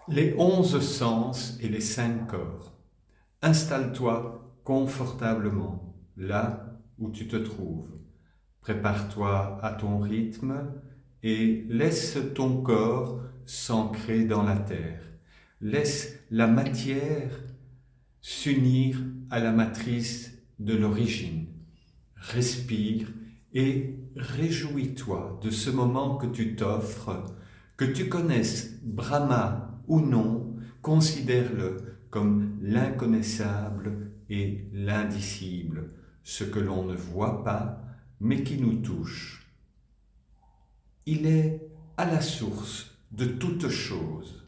Les 11 sens et les 5 corps. Installe-toi confortablement là où tu te trouves. Prépare-toi à ton rythme et laisse ton corps s'ancrer dans la terre. Laisse la matière s'unir à la matrice de l'origine. Respire et réjouis-toi de ce moment que tu t'offres. Que tu connaisses Brahma ou non, considère-le comme l'inconnaissable et l'indicible, ce que l'on ne voit pas, mais qui nous touche. Il est à la source de toute chose.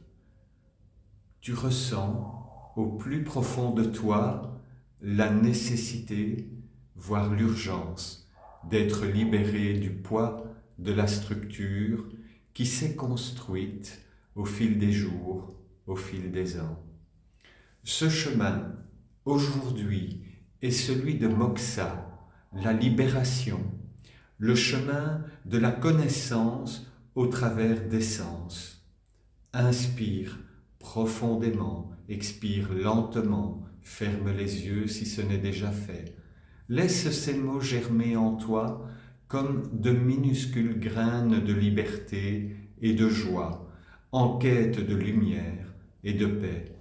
Tu ressens au plus profond de toi la nécessité, voire l'urgence, d'être libéré du poids de la structure qui s'est construite au fil des jours, au fil des ans. Ce chemin, aujourd'hui, est celui de Moksha, la libération, le chemin de la connaissance au travers des sens. Inspire profondément, expire lentement, ferme les yeux si ce n'est déjà fait. Laisse ces mots germer en toi comme de minuscules graines de liberté et de joie, en quête de lumière et de paix.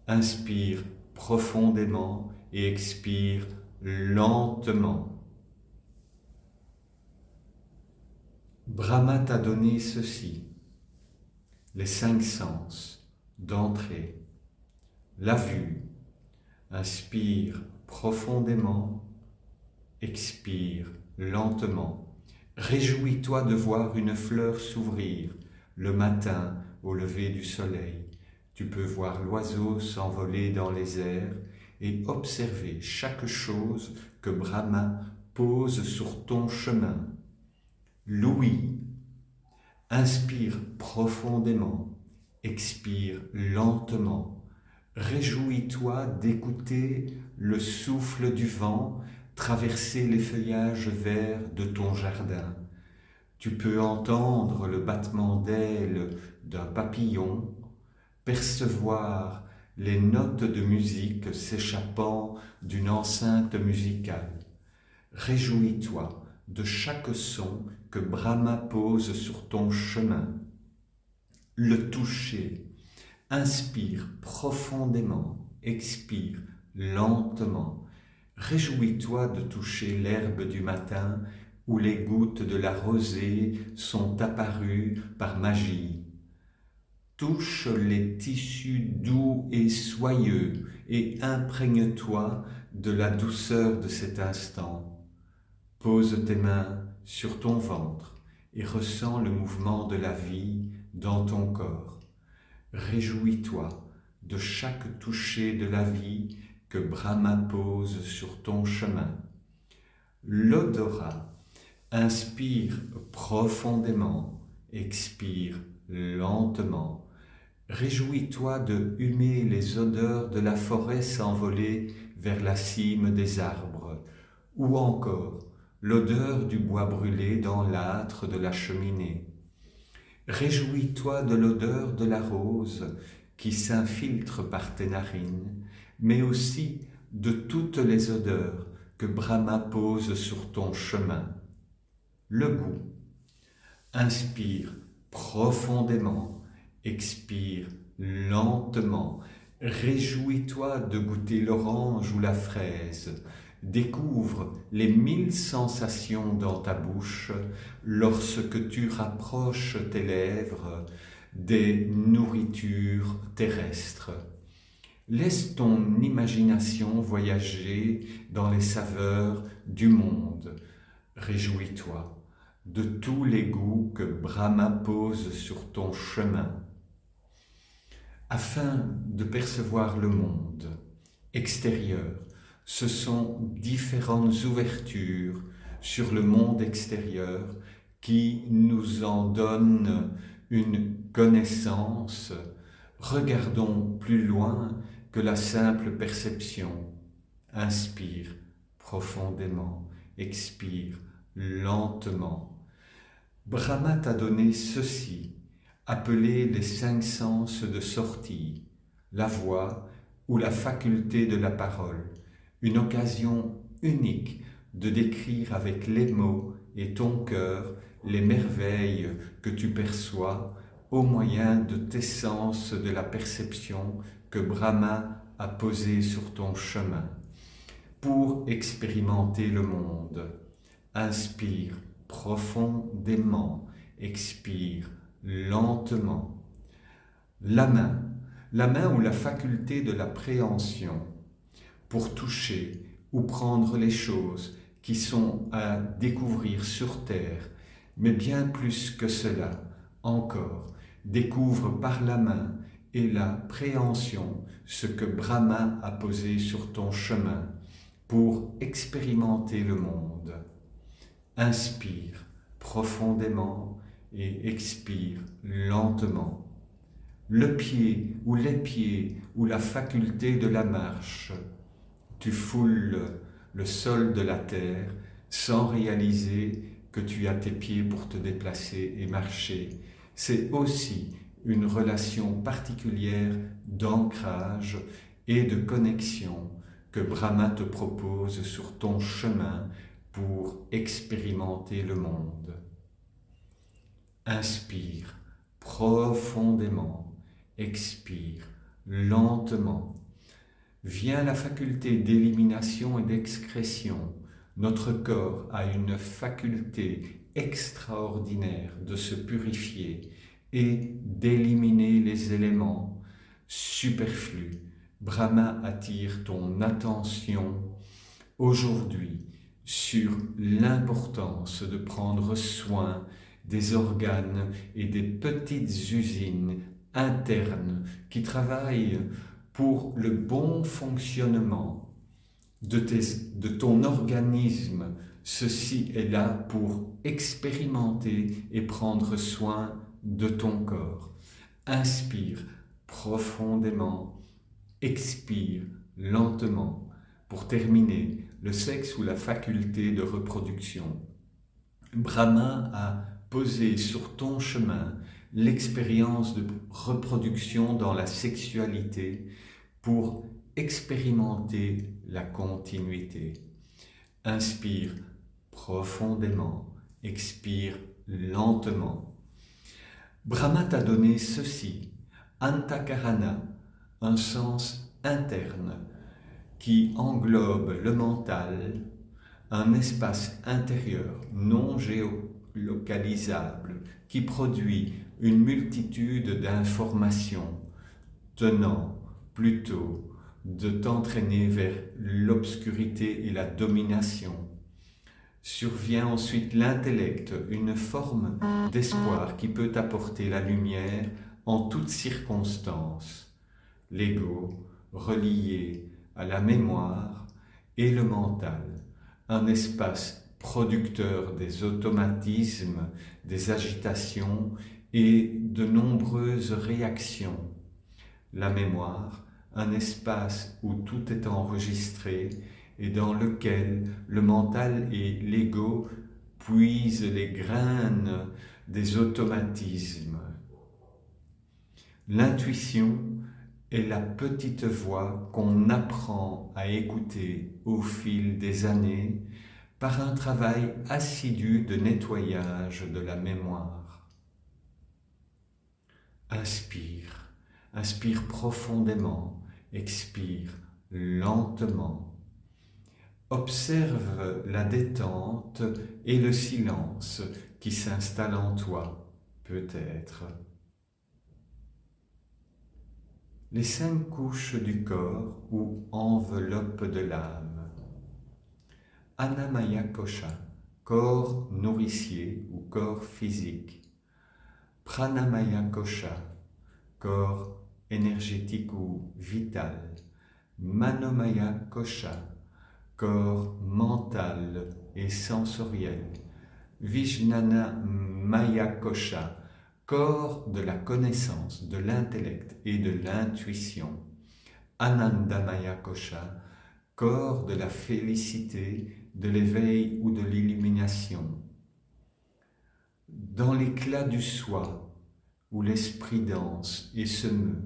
Inspire profondément et expire lentement. Brahma t'a donné ceci, les 5 sens d'entrée. La vue, inspire profondément, expire lentement. Réjouis-toi de voir une fleur s'ouvrir le matin au lever du soleil. Tu peux voir l'oiseau s'envoler dans les airs et observer chaque chose que Brahma pose sur ton chemin. L'ouïe, inspire profondément, expire lentement. Réjouis-toi d'écouter le souffle du vent traverser les feuillages verts de ton jardin. Tu peux entendre le battement d'ailes d'un papillon, percevoir les notes de musique s'échappant d'une enceinte musicale. Réjouis-toi de chaque son que Brahma pose sur ton chemin. Le toucher, inspire profondément, expire lentement. Réjouis-toi de toucher l'herbe du matin où les gouttes de la rosée sont apparues par magie. Touche les tissus doux et soyeux et imprègne-toi de la douceur de cet instant. Pose tes mains sur ton ventre et ressens le mouvement de la vie dans ton corps. Réjouis-toi de chaque toucher de la vie que Brahma pose sur ton chemin. L'odorat, inspire profondément, expire lentement. Réjouis-toi de humer les odeurs de la forêt s'envoler vers la cime des arbres, ou encore l'odeur du bois brûlé dans l'âtre de la cheminée. Réjouis-toi de l'odeur de la rose qui s'infiltre par tes narines, mais aussi de toutes les odeurs que Brahma pose sur ton chemin. Le goût. Inspire profondément, expire lentement. Réjouis-toi de goûter l'orange ou la fraise. Découvre les 1000 sensations dans ta bouche lorsque tu rapproches tes lèvres des nourritures terrestres. Laisse ton imagination voyager dans les saveurs du monde. Réjouis-toi de tous les goûts que Brahma pose sur ton chemin. Afin de percevoir le monde extérieur, ce sont différentes ouvertures sur le monde extérieur qui nous en donnent une connaissance. Regardons plus loin que la simple perception. Inspire profondément, expire lentement. Brahma t'a donné ceci, appelés les 5 sens de sortie, la voix ou la faculté de la parole, une occasion unique de décrire avec les mots et ton cœur les merveilles que tu perçois au moyen de tes sens de la perception que Brahma a posés sur ton chemin. Pour expérimenter le monde, inspire profondément, expire lentement. La main ou la faculté de la préhension pour toucher ou prendre les choses qui sont à découvrir sur terre, mais bien plus que cela encore, découvre par la main et la préhension ce que Brahma a posé sur ton chemin pour expérimenter le monde. Inspire profondément et expire lentement. Le pied ou les pieds ou la faculté de la marche, tu foules le sol de la terre sans réaliser que tu as tes pieds pour te déplacer et marcher. C'est aussi une relation particulière d'ancrage et de connexion que Brahma te propose sur ton chemin pour expérimenter le monde. Inspire profondément, expire lentement. Vient la faculté d'élimination et d'excrétion. Notre corps a une faculté extraordinaire de se purifier et d'éliminer les éléments superflus. Brahma attire ton attention aujourd'hui sur l'importance de prendre soin des organes et des petites usines internes qui travaillent pour le bon fonctionnement de ton organisme. Ceci est là pour expérimenter et prendre soin de ton corps. Inspire profondément, expire lentement. Pour terminer, le sexe ou la faculté de reproduction. Brahma a posé sur ton chemin l'expérience de reproduction dans la sexualité pour expérimenter la continuité. Inspire profondément, expire lentement. Brahma t'a donné ceci, Antakarana, un sens interne qui englobe le mental, un espace intérieur non géolocalisable qui produit une multitude d'informations tenant plutôt de t'entraîner vers l'obscurité et la domination. Survient ensuite l'intellect, une forme d'espoir qui peut apporter la lumière en toutes circonstances. L'ego, relié à la mémoire, et le mental, un espace producteur des automatismes, des agitations et de nombreuses réactions. La mémoire, un espace où tout est enregistré et dans lequel le mental et l'ego puisent les graines des automatismes. L'intuition est la petite voix qu'on apprend à écouter au fil des années par un travail assidu de nettoyage de la mémoire. Inspire, inspire profondément, expire lentement. Observe la détente et le silence qui s'installe en toi, peut-être. Les 5 couches du corps ou enveloppe de l'âme. Annamaya Kosha, corps nourricier ou corps physique. Pranamaya Kosha, corps énergétique ou vital. Manomaya Kosha, corps mental et sensoriel. Vijnana Maya Kosha, corps de la connaissance, de l'intellect et de l'intuition. Anandamaya Kosha, corps de la félicité, de l'éveil ou de l'illumination. Dans l'éclat du soi, où l'esprit danse et se meut.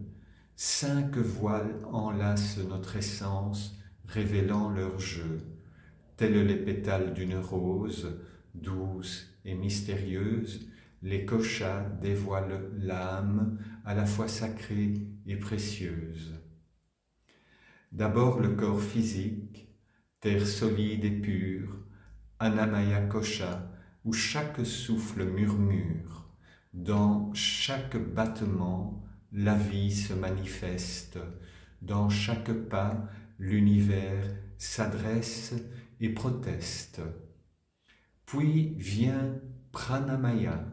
5 voiles enlacent notre essence, révélant leur jeu. Tels les pétales d'une rose, douce et mystérieuse, les koshas dévoilent l'âme à la fois sacrée et précieuse. D'abord le corps physique, terre solide et pure, Annamaya Kosha, où chaque souffle murmure. Dans chaque battement, la vie se manifeste. Dans chaque pas, l'univers s'adresse et proteste. Puis vient Pranamaya,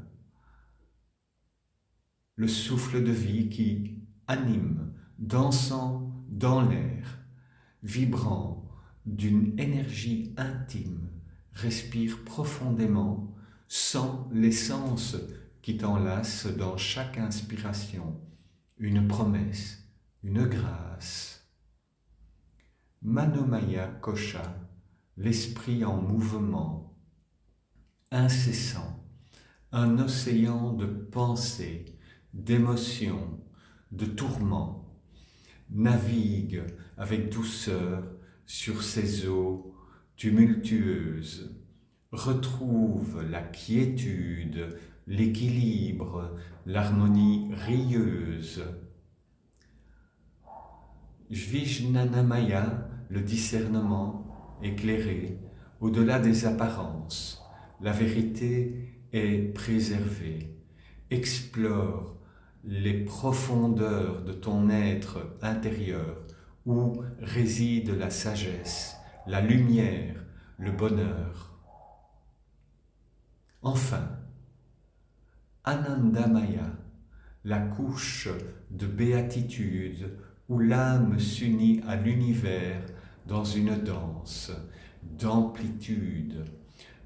le souffle de vie qui anime, dansant dans l'air, vibrant d'une énergie intime, respire profondément, sent l'essence qui t'enlace dans chaque inspiration, une promesse, une grâce. Manomaya Kosha, l'esprit en mouvement, incessant, un océan de pensées, d'émotions, de tourments, navigue avec douceur sur ces eaux tumultueuses, retrouve la quiétude, l'équilibre, l'harmonie rieuse. Vijnanamaya, le discernement éclairé, au-delà des apparences, la vérité est préservée. Explore les profondeurs de ton être intérieur où réside la sagesse, la lumière, le bonheur. Enfin, Anandamaya, la couche de béatitude où l'âme s'unit à l'univers dans une danse d'amplitude.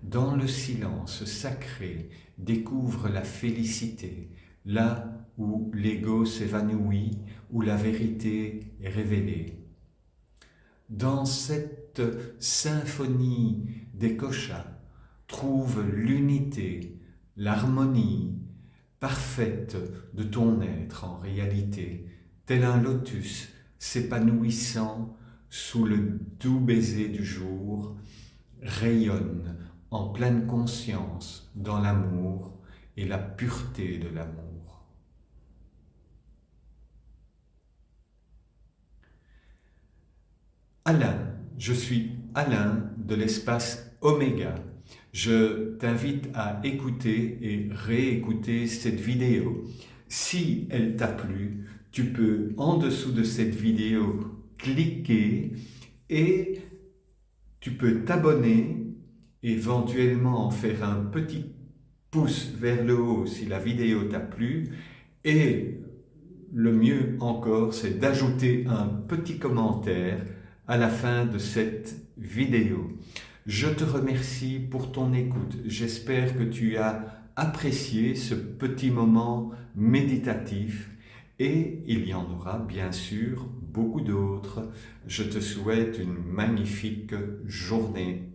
Dans le silence sacré, découvre la félicité, là où l'ego s'évanouit, où la vérité est révélée. Dans cette symphonie des koshas, trouve l'unité, l'harmonie parfaite de ton être en réalité, tel un lotus s'épanouissant sous le doux baiser du jour, rayonne en pleine conscience dans l'amour et la pureté de l'amour. Alain, je suis Alain de l'espace Oméga. Je t'invite à écouter et réécouter cette vidéo. Si elle t'a plu, tu peux en dessous de cette vidéo cliquer et tu peux t'abonner, éventuellement en faire un petit pouce vers le haut si la vidéo t'a plu, et le mieux encore, c'est d'ajouter un petit commentaire à la fin de cette vidéo. Je te remercie pour ton écoute. J'espère que tu as apprécié ce petit moment méditatif et il y en aura bien sûr beaucoup d'autres. Je te souhaite une magnifique journée.